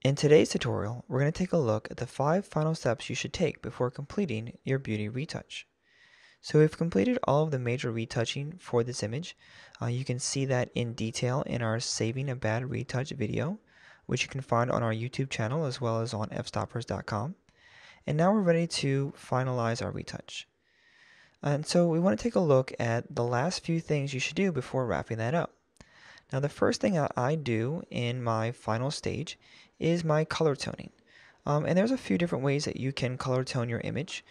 In today's tutorial, we're going to take a look at the 5 final steps you should take before completing your beauty retouch. So we've completed all of the major retouching for this image. You can see that in detail in our Saving a Bad Retouch video, which you can find on our YouTube channel as well as on fstoppers.com. And now we're ready to finalize our retouch. And so we want to take a look at the last few things you should do before wrapping that up. Now the first thing I do in my final stage is my color toning. And there's a few different ways that you can color tone your image.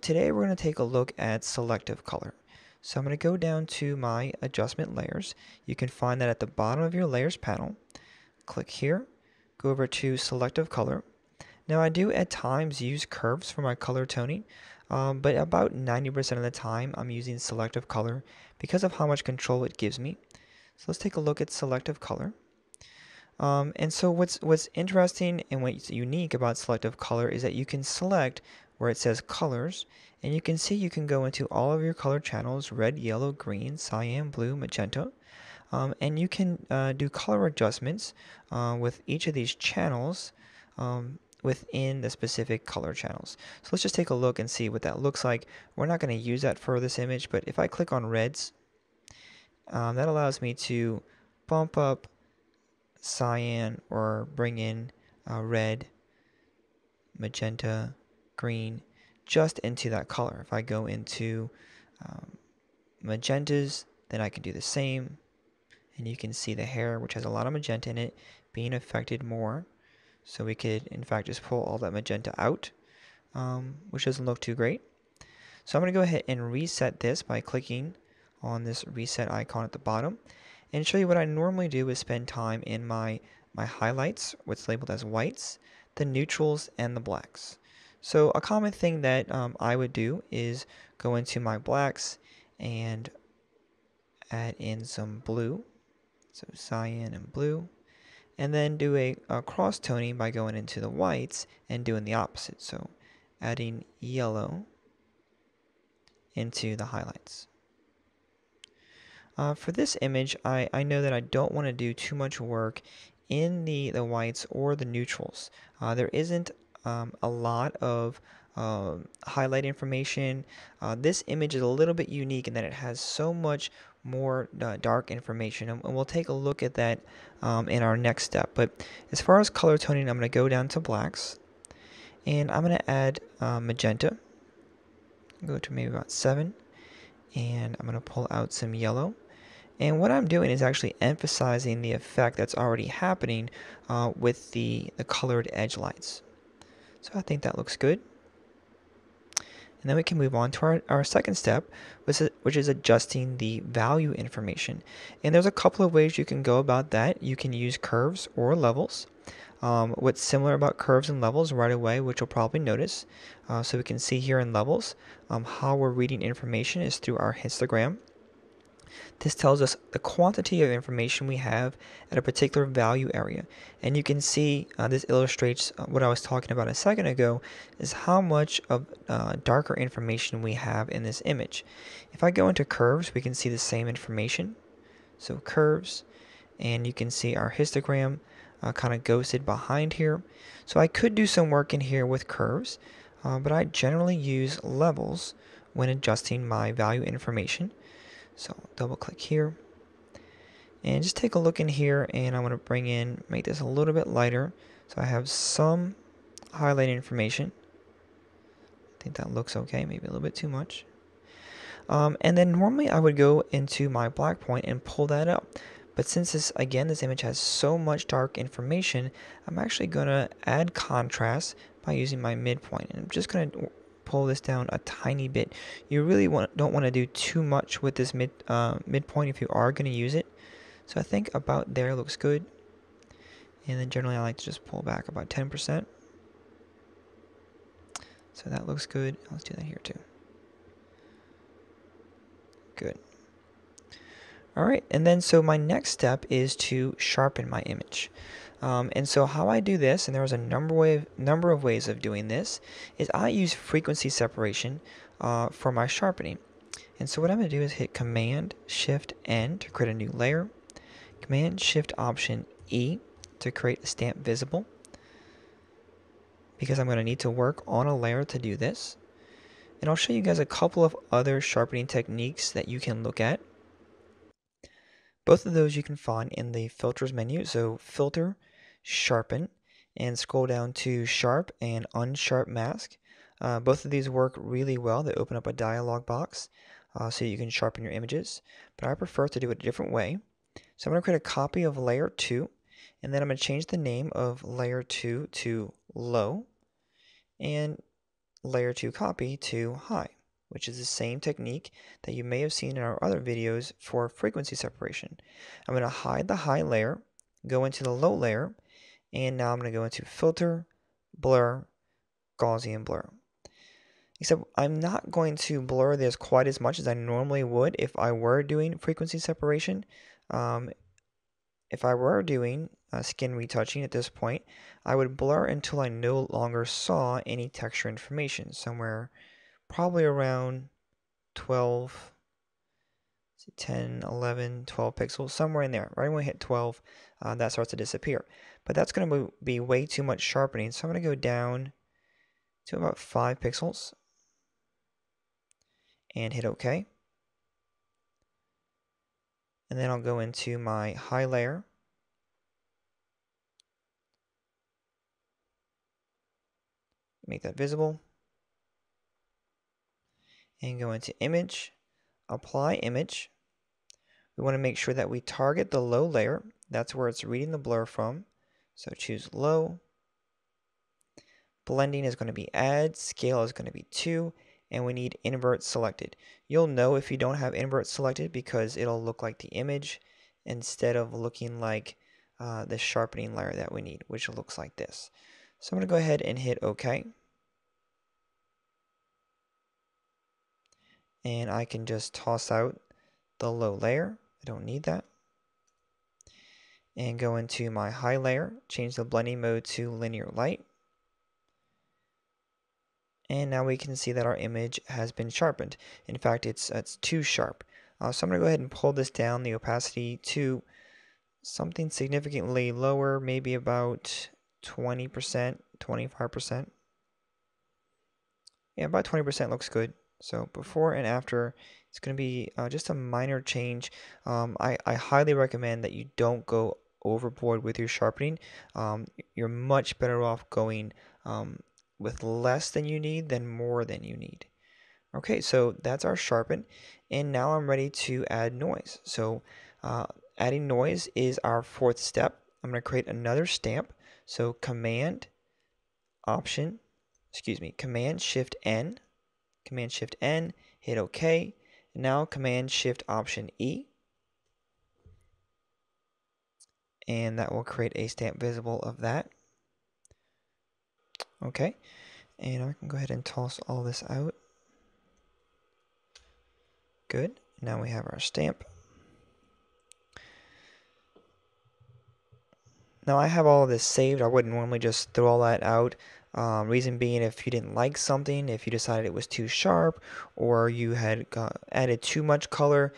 Today we're going to take a look at selective color. So I'm going to go down to my adjustment layers. You can find that at the bottom of your layers panel. Click here, go over to selective color. Now I do at times use curves for my color toning, but about 90% of the time I'm using selective color because of how much control it gives me. So let's take a look at selective color. And so what's interesting and what's unique about selective color is that you can select where it says colors, and you can see you can go into all of your color channels: red, yellow, green, cyan, blue, magenta, and you can do color adjustments with each of these channels within the specific color channels. So let's just take a look and see what that looks like. We're not going to use that for this image, but if I click on reds, that allows me to bump up cyan or bring in red, magenta, green, just into that color. If I go into magentas, then I can do the same, and you can see the hair, which has a lot of magenta in it, being affected more. So we could in fact just pull all that magenta out, which doesn't look too great. So I'm going to go ahead and reset this by clicking on this reset icon at the bottom and show you what I normally do is spend time in my highlights, what's labeled as whites, the neutrals, and the blacks. So a common thing that I would do is go into my blacks and add in some blue, so cyan and blue, and then do a cross toning by going into the whites and doing the opposite, so adding yellow into the highlights. For this image, I know that I don't want to do too much work in the whites or the neutrals. There isn't a lot of highlight information. This image is a little bit unique in that it has so much more dark information, and we'll take a look at that in our next step. But as far as color toning, I'm going to go down to blacks, and I'm going to add magenta. Go to maybe about 7, and I'm going to pull out some yellow. And what I'm doing is actually emphasizing the effect that's already happening with the colored edge lights. So I think that looks good. And then we can move on to our second step, which is adjusting the value information. And there's a couple of ways you can go about that. You can use curves or levels. What's similar about curves and levels right away, which you'll probably notice. So we can see here in levels how we're reading information is through our histogram. This tells us the quantity of information we have at a particular value area. And you can see this illustrates what I was talking about a second ago, is how much of darker information we have in this image. If I go into curves, we can see the same information. So curves, and you can see our histogram kind of ghosted behind here. So I could do some work in here with curves, but I generally use levels when adjusting my value information. So double click here and just take a look in here, and I want to make this a little bit lighter so I have some highlight information. I think that looks okay, maybe a little bit too much. And then normally I would go into my black point and pull that up. But since this image has so much dark information, I'm actually going to add contrast by using my midpoint. And I'm just going to pull this down a tiny bit. You really don't want to do too much with this midpoint if you are going to use it. So I think about there looks good. And then generally I like to just pull back about 10%. So that looks good. Let's do that here too. Good. Alright, and then so my next step is to sharpen my image. And so how I do this, and there's a number of ways of doing this, is I use frequency separation for my sharpening. And so what I'm going to do is hit Command Shift N to create a new layer, Command Shift Option E to create a stamp visible, because I'm going to need to work on a layer to do this. And I'll show you guys a couple of other sharpening techniques that you can look at. Both of those you can find in the filters menu. So filter, sharpen, and scroll down to sharp and unsharp mask. Both of these work really well. They open up a dialog box so you can sharpen your images, but I prefer to do it a different way. So I'm going to create a copy of layer 2, and then I'm going to change the name of layer 2 to low and layer 2 copy to high, which is the same technique that you may have seen in our other videos for frequency separation. I'm going to hide the high layer, go into the low layer, and now I'm going to go into filter, blur, Gaussian blur. Except I'm not going to blur this quite as much as I normally would if I were doing frequency separation. If I were doing skin retouching at this point, I would blur until I no longer saw any texture information, somewhere probably around 12, 10, 11, 12 pixels, somewhere in there. Right when we hit 12, that starts to disappear. But that's going to be way too much sharpening, so I'm going to go down to about 5 pixels and hit OK. And then I'll go into my high layer. Make that visible. And go into image, apply image. We want to make sure that we target the low layer. That's where it's reading the blur from. So choose low. Blending is going to be add, scale is going to be 2, and we need invert selected. You'll know if you don't have invert selected because it'll look like the image instead of looking like the sharpening layer that we need, which looks like this. So I'm going to go ahead and hit OK. And I can just toss out the low layer. I don't need that. And go into my high layer, change the blending mode to linear light. And now we can see that our image has been sharpened. In fact, it's too sharp. So I'm going to go ahead and pull this down, the opacity, to something significantly lower, maybe about 20%, 25%. Yeah, about 20% looks good. So before and after, it's going to be just a minor change. I highly recommend that you don't go overboard with your sharpening. You're much better off going with less than you need than more than you need. Okay, so that's our sharpen, and now I'm ready to add noise. So adding noise is our fourth step. I'm going to create another stamp. So Command Shift N, hit OK. Now Command Shift Option E, and that will create a stamp visible of that. Okay, and I can go ahead and toss all this out. Good. Now we have our stamp. Now I have all of this saved. I wouldn't normally just throw all that out. Reason being, if you didn't like something, if you decided it was too sharp, or you had added too much color,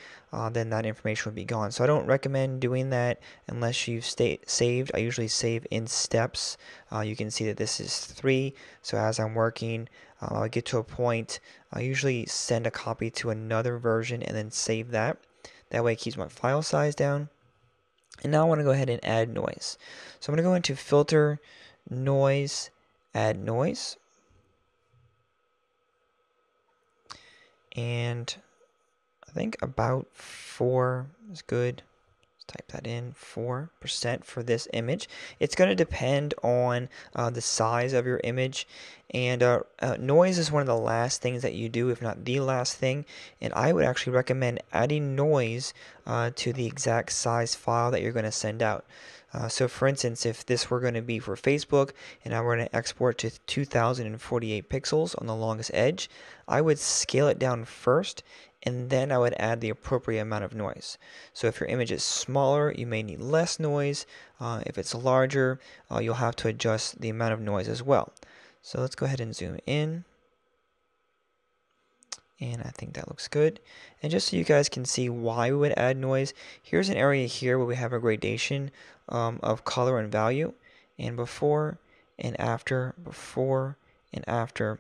then that information would be gone. So I don't recommend doing that unless you've saved. I usually save in steps. You can see that this is 3. So as I'm working, I'll get to a point. I usually send a copy to another version and then save that. That way it keeps my file size down. And now I want to go ahead and add noise. So I'm going to go into Filter, Noise, Add Noise. And I think about 4 is good. Let's type that in, 4% for this image. It's going to depend on the size of your image. And noise is one of the last things that you do, if not the last thing. And I would actually recommend adding noise to the exact size file that you're going to send out. So for instance, if this were going to be for Facebook and I were going to export to 2048 pixels on the longest edge, I would scale it down first and then I would add the appropriate amount of noise. So if your image is smaller, you may need less noise. If it's larger, you'll have to adjust the amount of noise as well. So let's go ahead and zoom in. And I think that looks good. And just so you guys can see why we would add noise, here's an area here where we have a gradation of color and value. And before and after, before and after.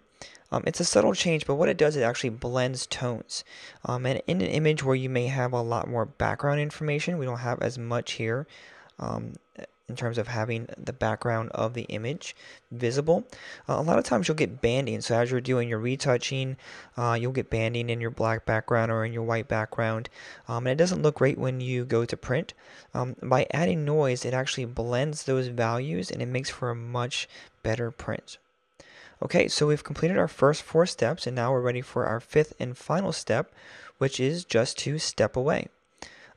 It's a subtle change, but what it does, it actually blends tones. And in an image where you may have a lot more background information, we don't have as much here um, in terms of having the background of the image visible. A lot of times you'll get banding. So as you're doing your retouching, you'll get banding in your black background or in your white background. And it doesn't look great when you go to print. By adding noise, it actually blends those values and it makes for a much better print. Okay, so we've completed our first 4 steps, and now we're ready for our 5th and final step, which is just to step away.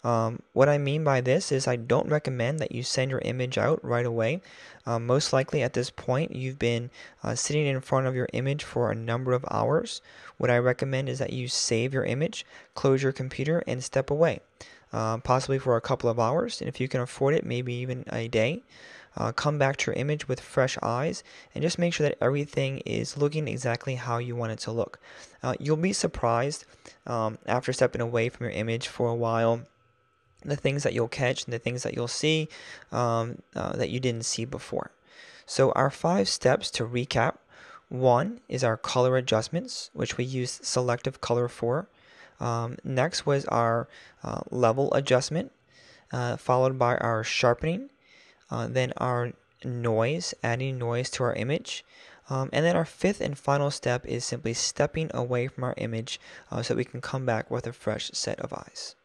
What I mean by this is I don't recommend that you send your image out right away. Most likely at this point you've been sitting in front of your image for a number of hours. What I recommend is that you save your image, close your computer, and step away. Possibly for a couple of hours, and if you can afford it, maybe even a day. Come back to your image with fresh eyes and just make sure that everything is looking exactly how you want it to look. You'll be surprised after stepping away from your image for a while, the things that you'll catch and the things that you'll see that you didn't see before. So our 5 steps to recap. 1 is our color adjustments, which we use selective color for. Next was our level adjustment, followed by our sharpening, then our noise, adding noise to our image. And then our 5th and final step is simply stepping away from our image so we can come back with a fresh set of eyes.